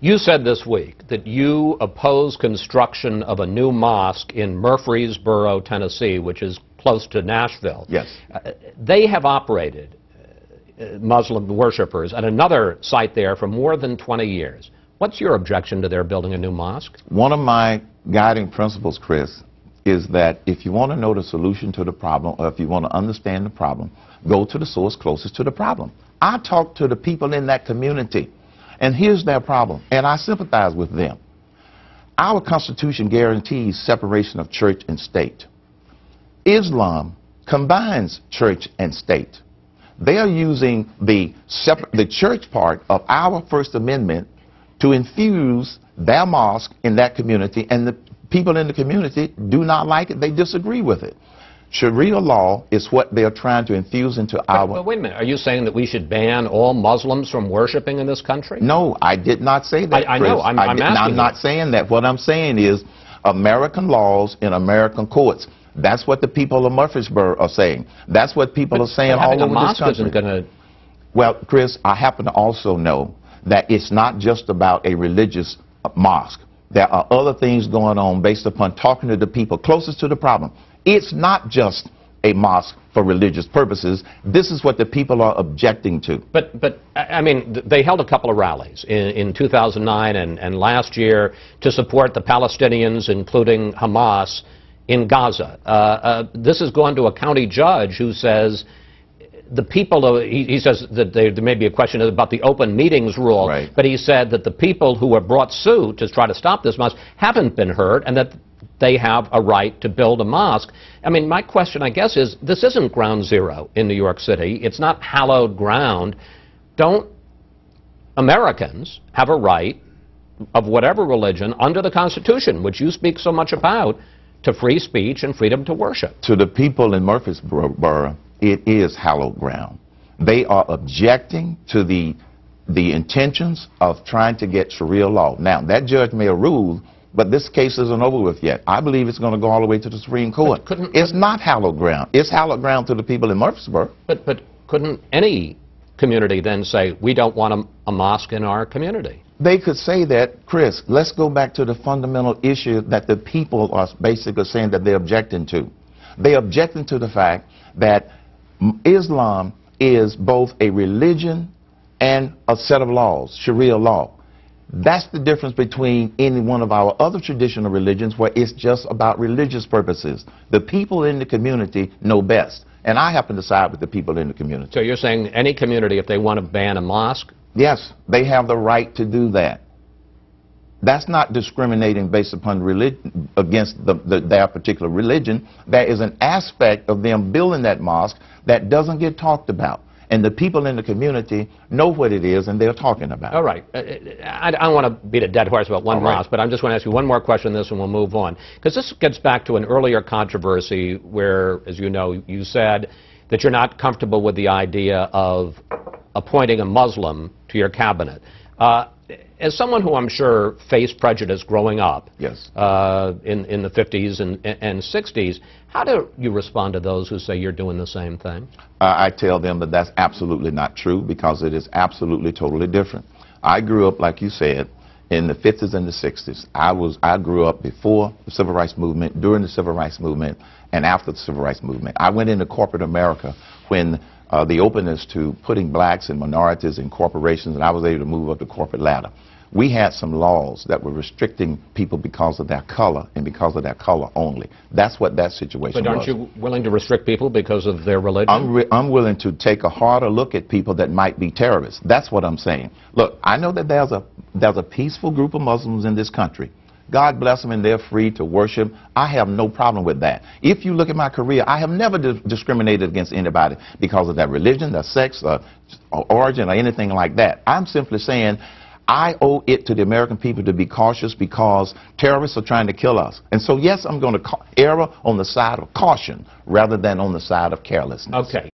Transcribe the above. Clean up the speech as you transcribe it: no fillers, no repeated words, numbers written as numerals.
You said this week that you oppose construction of a new mosque in Murfreesboro, Tennessee, which is close to Nashville. Yes. They have operated Muslim worshippers at another site there for more than 20 years. What's your objection to their building a new mosque? One of my guiding principles, Chris, is that if you want to know the solution to the problem, or if you want to understand the problem, go to the source closest to the problem. I talk to the people in that community, and here's their problem, and I sympathize with them. Our Constitution guarantees separation of church and state. Islam combines church and state. They are using the church part of our First Amendment to infuse their mosque in that community, and the people in the community do not like it. They disagree with it. Sharia law is what they are trying to infuse into our... But wait a minute. Are you saying that we should ban all Muslims from worshiping in this country? No, I did not say that, I know. I'm asking I'm not saying that. What I'm saying is American laws in American courts. That's what the people of Murfreesboro are saying. That's what people are saying all over this country. Isn't gonna... Well, Chris, I happen to also know that it's not just about a religious mosque. There are other things going on based upon talking to the people closest to the problem. It's not just a mosque for religious purposes. This is what the people are objecting to. But I mean, they held a couple of rallies in 2009 and last year to support the Palestinians, including Hamas, in Gaza. This has gone to a county judge who says the people, he says that there may be a question about the open meetings rule, right. But he said that the people who have brought suit to try to stop this mosque haven't been heard, and that they have a right to build a mosque. I mean, my question, I guess, is this isn't ground zero in New York City. It's not hallowed ground. Don't Americans have a right of whatever religion under the Constitution, which you speak so much about, to free speech and freedom to worship? To the people in Murfreesboro, it is hallowed ground. They are objecting to the intentions of trying to get Sharia law. Now, that judge may have ruled, but this case isn't over with yet. I believe it's going to go all the way to the Supreme Court. It's not hallowed ground. It's hallowed ground to the people in Murfreesboro. But couldn't any community then say, we don't want a mosque in our community? They could say that, Chris. Let's go back to the fundamental issue that the people are basically saying that they're objecting to. They're objecting to the fact that Islam is both a religion and a set of laws, Sharia law. That's the difference between any one of our other traditional religions where it's just about religious purposes. The people in the community know best, and I happen to side with the people in the community. So you're saying any community, if they want to ban a mosque? Yes, they have the right to do that. That's not discriminating based upon religion against their particular religion. There is an aspect of them building that mosque that doesn't get talked about. And the people in the community know what it is and they're talking about it. All right. I don't want to beat a dead horse about one mosque, but I'm just want to ask you one more question on this and we'll move on. Because this gets back to an earlier controversy where, as you know, you said that you're not comfortable with the idea of appointing a Muslim to your cabinet. As someone who I'm sure faced prejudice growing up, yes, in the 50s and 60s, how do you respond to those who say you're doing the same thing? I tell them that that's absolutely not true because it is absolutely totally different. I grew up, like you said, in the 50s and the 60s. I grew up before the Civil Rights Movement, during the Civil Rights Movement, and after the Civil Rights Movement. I went into corporate America when the openness to putting blacks and minorities in corporations, and I was able to move up the corporate ladder. We had some laws that were restricting people because of their color and because of their color only. That's what that situation was. But aren't you willing to restrict people because of their religion? I'm willing to take a harder look at people that might be terrorists. That's what I'm saying. Look, I know that there's a peaceful group of Muslims in this country. God bless them, and they're free to worship. I have no problem with that. If you look at my career, I have never discriminated against anybody because of their religion, their sex, or origin, or anything like that. I'm simply saying I owe it to the American people to be cautious because terrorists are trying to kill us. And so, yes, I'm going to err on the side of caution rather than on the side of carelessness. Okay.